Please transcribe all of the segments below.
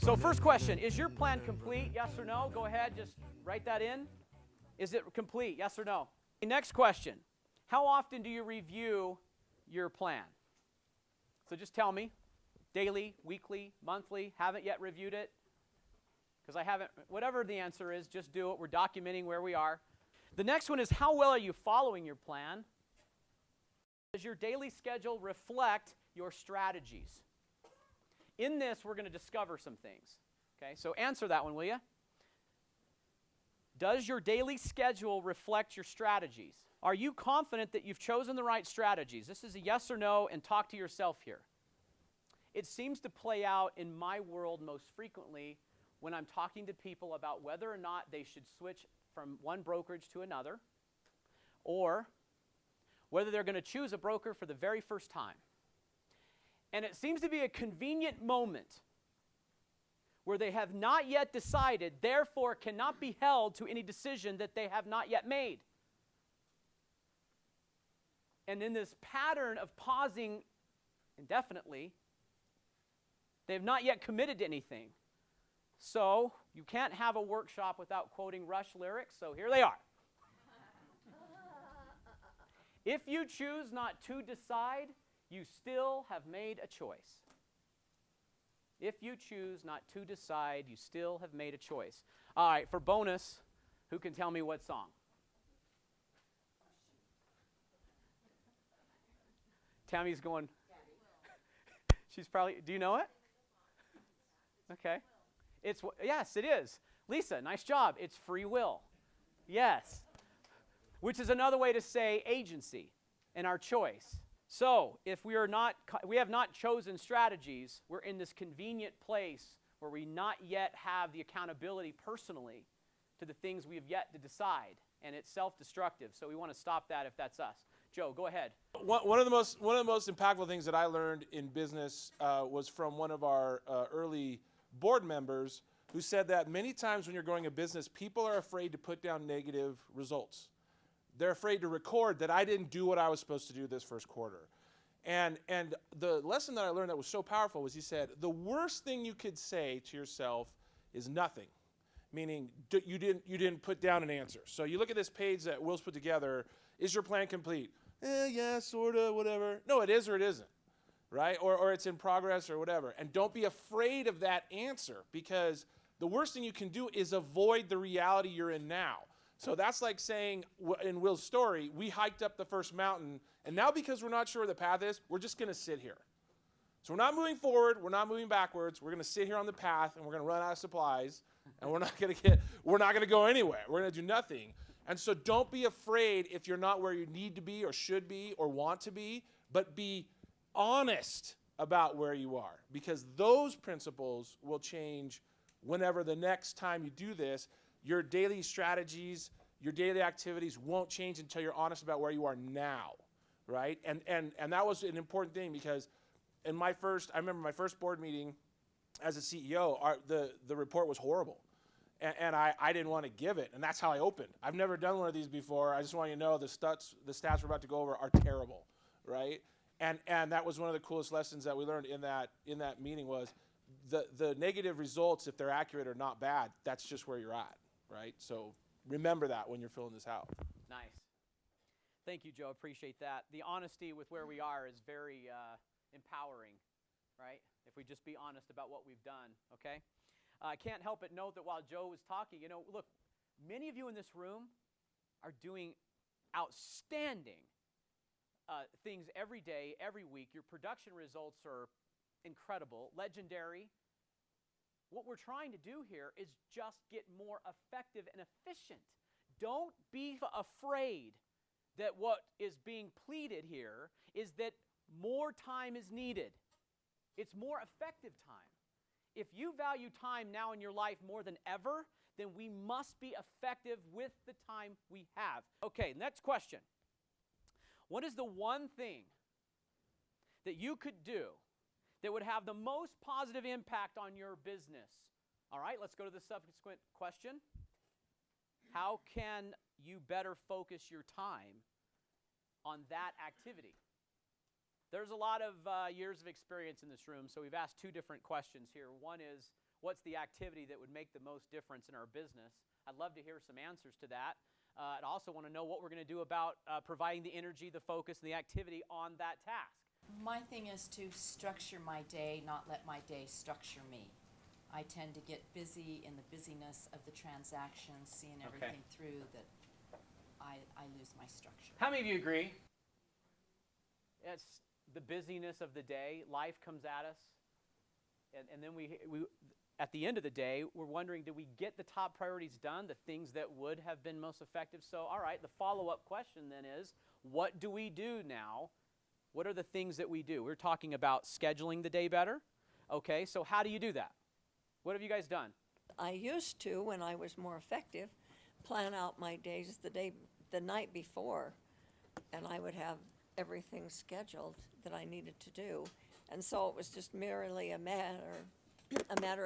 So first question, is your plan complete? Yes or no? Go ahead, just write that in. Is it complete? Yes or no? Next question, how often do you review your plan? So just tell me, daily, weekly, monthly, haven't yet reviewed it? Because I haven't, whatever the answer is, just do it. We're documenting where we are. The next one is, how well are you following your plan? Does your daily schedule reflect your strategies? In this, we're going to discover some things. Okay, so answer that one, will you? Does your daily schedule reflect your strategies? Are you confident that you've chosen the right strategies? This is a yes or no, and talk to yourself here. It seems to play out in my world most frequently when I'm talking to people about whether or not they should switch from one brokerage to another, or whether they're going to choose a broker for the very first time. And it seems to be a convenient moment where they have not yet decided, therefore cannot be held to any decision that they have not yet made. And in this pattern of pausing indefinitely, they have not yet committed to anything. So you can't have a workshop without quoting Rush lyrics, so here they are. If you choose not to decide, you still have made a choice. If you choose not to decide, you still have made a choice. All right, for bonus, who can tell me what song? Tammy's going. She's probably, do you know it? Okay. Yes, it is. Lisa, nice job. It's free will. Yes. Which is another way to say agency and our choice. So, if we have not chosen strategies, we're in this convenient place where we not yet have the accountability personally to the things we have yet to decide, and it's self-destructive. So we want to stop that if that's us. Joe, go ahead. One of the most impactful things that I learned in business was from one of our early board members who said that many times when you're growing a business, people are afraid to put down negative results. They're afraid to record that I didn't do what I was supposed to do this first quarter. And the lesson that I learned that was so powerful was he said, the worst thing you could say to yourself is nothing, meaning you didn't put down an answer. So you look at this page that Will's put together, is your plan complete? Yeah, sort of, whatever. No, it is or it isn't, right? Or it's in progress or whatever. And don't be afraid of that answer, because the worst thing you can do is avoid the reality you're in now. So that's like saying, in Will's story, we hiked up the first mountain, and now because we're not sure where the path is, we're just going to sit here. So we're not moving forward, we're not moving backwards, we're going to sit here on the path, and we're going to run out of supplies, and we're not going to go anywhere. We're going to do nothing. And so don't be afraid if you're not where you need to be or should be or want to be, but be honest about where you are, because those principles will change whenever the next time you do this. Your daily strategies, your daily activities won't change until you're honest about where you are now, right? And that was an important thing, because I remember my first board meeting as a CEO, the report was horrible. And I didn't want to give it, and that's how I opened. I've never done one of these before. I just want you to know the stats we're about to go over are terrible, right? And that was one of the coolest lessons that we learned in that meeting was the negative results, if they're accurate or not bad, that's just where you're at, right? So remember that when you're filling this out. Nice. Thank you, Joe. Appreciate that. The honesty with where we are is very empowering, right? If we just be honest about what we've done, okay? I can't help but note that while Joe was talking, look, many of you in this room are doing outstanding things every day, every week. Your production results are incredible, legendary. What we're trying to do here is just get more effective and efficient. Don't be afraid that what is being pleaded here is that more time is needed. It's more effective time. If you value time now in your life more than ever, then we must be effective with the time we have. Okay, next question. What is the one thing that you could do that would have the most positive impact on your business? All right, let's go to the subsequent question. How can you better focus your time on that activity? There's a lot of years of experience in this room, so we've asked two different questions here. One is, what's the activity that would make the most difference in our business? I'd love to hear some answers to that. I'd also want to know what we're going to do about providing the energy, the focus, and the activity on that task. My thing is to structure my day, not let my day structure me. I tend to get busy in the busyness of the transactions, seeing everything through, that I lose my structure. How many of you agree? It's the busyness of the day. Life comes at us. And then we, at the end of the day, we're wondering, did we get the top priorities done, the things that would have been most effective? So, all right, the follow-up question then is, what do we do now? What are the things that we do? We're talking about scheduling the day better. Okay, so how do you do that? What have you guys done? I used to, when I was more effective, plan out my days the night before, and I would have everything scheduled that I needed to do. And so it was just merely a matter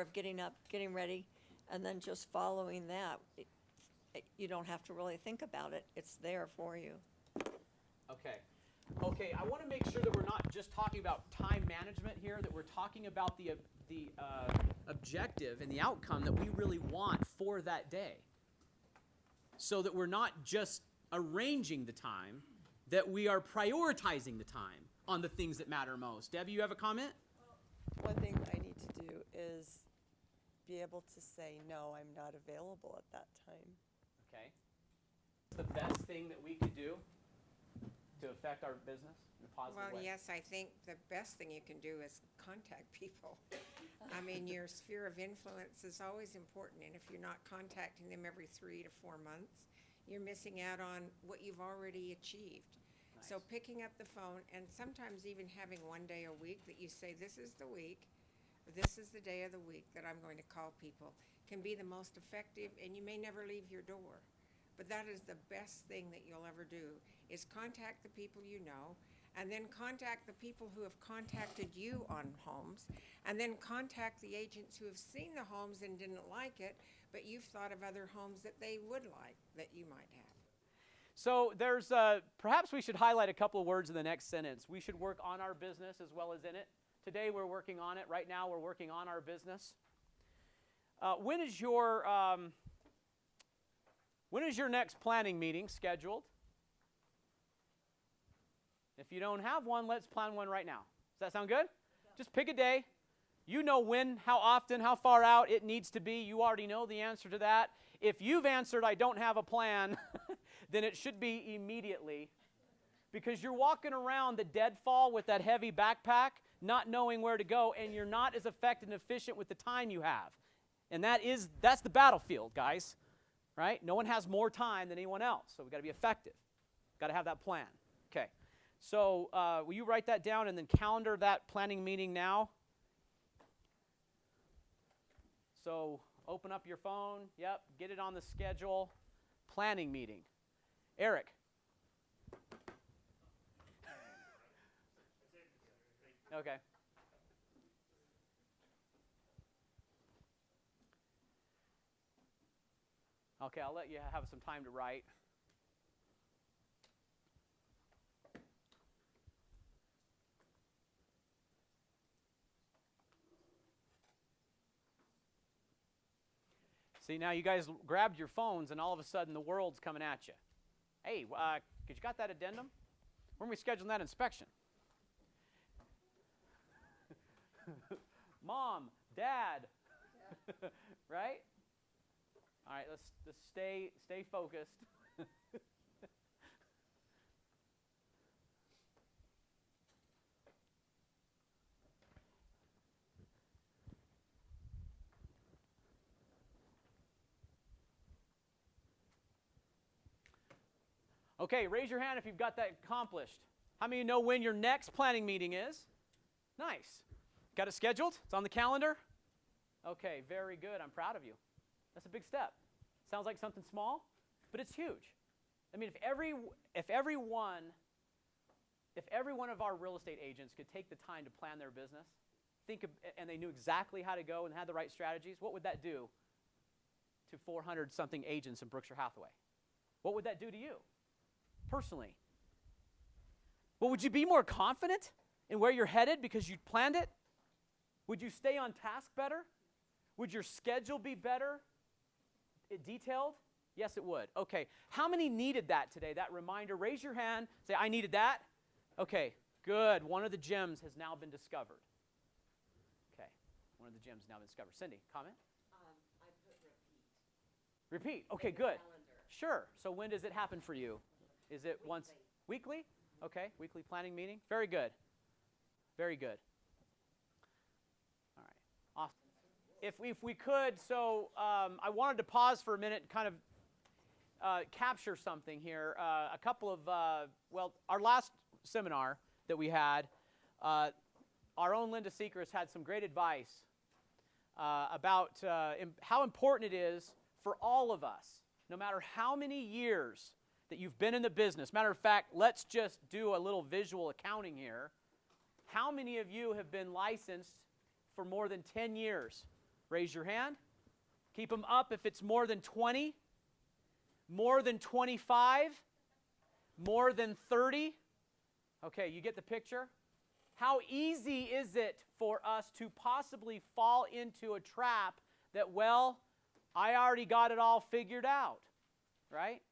of getting up, getting ready, and then just following that. You don't have to really think about it. It's there for you. Okay, I want to make sure that we're not just talking about time management here, that we're talking about the objective and the outcome that we really want for that day. So that we're not just arranging the time, that we are prioritizing the time on the things that matter most. Debbie, you have a comment? One thing I need to do is be able to say, no, I'm not available at that time. Okay. The best thing that we could do to affect our business in a positive Well, way? yes, I think the best thing you can do is contact people. I mean, your sphere of influence is always important, and if you're not contacting them every 3 to 4 months, you're missing out on what you've already achieved. So picking up the phone, and sometimes even having one day a week that you say, this is the week, this is the day of the week that I'm going to call people, can be the most effective, and you may never leave your door. But that is the best thing that you'll ever do, is contact the people you know, and then contact the people who have contacted you on homes, and then contact the agents who have seen the homes and didn't like it, but you've thought of other homes that they would like, that you might have. So there's, perhaps we should highlight a couple of words in the next sentence. We should work on our business as well as in it. Today we're working on it. Right now we're working on our business. When is your next planning meeting scheduled? If you don't have one, let's plan one right now. Does that sound good? Just pick a day. You know when, how often, how far out it needs to be. You already know the answer to that. If you've answered, I don't have a plan, then it should be immediately. Because you're walking around the deadfall with that heavy backpack, not knowing where to go, and you're not as effective and efficient with the time you have. And that's the battlefield, guys. Right? No one has more time than anyone else, so we've got to be effective. Got to have that plan. Okay. So will you write that down and then calendar that planning meeting now? So open up your phone. Yep. Get it on the schedule. Planning meeting. Eric. Okay. Okay, I'll let you have some time to write. See, now you guys grabbed your phones, and all of a sudden the world's coming at you. Hey, you got that addendum? When are we scheduling that inspection? Mom, Dad, right? All right, let's stay focused. Okay, raise your hand if you've got that accomplished. How many of you know when your next planning meeting is? Nice. Got it scheduled? It's on the calendar? Okay, very good. I'm proud of you. That's a big step. Sounds like something small, but it's huge. I mean, if every one of our real estate agents could take the time to plan their business, and they knew exactly how to go and had the right strategies, what would that do to 400-something agents in Berkshire Hathaway? What would that do to you personally? Well, would you be more confident in where you're headed because you planned it? Would you stay on task better? Would your schedule be better? Detailed? Yes, it would. Okay. How many needed that today? That reminder? Raise your hand. Say, I needed that. Okay, good. One of the gems has now been discovered. Okay. One of the gems has now been discovered. Cindy, comment? I put repeat. Repeat. Okay, in the good. calendar. Sure. So when does it happen for you? Is it once weekly? Okay, weekly planning meeting. Very good. Very good. All right. Awesome. If we could, so I wanted to pause for a minute and kind of capture something here. A couple of, our last seminar that we had, our own Linda Sechrist had some great advice about how important it is for all of us, no matter how many years that you've been in the business. Matter of fact, let's just do a little visual accounting here. How many of you have been licensed for more than 10 years? Raise your hand. Keep them up if it's more than 20. More than 25? More than 30? Okay, you get the picture? How easy is it for us to possibly fall into a trap that, well, I already got it all figured out, right?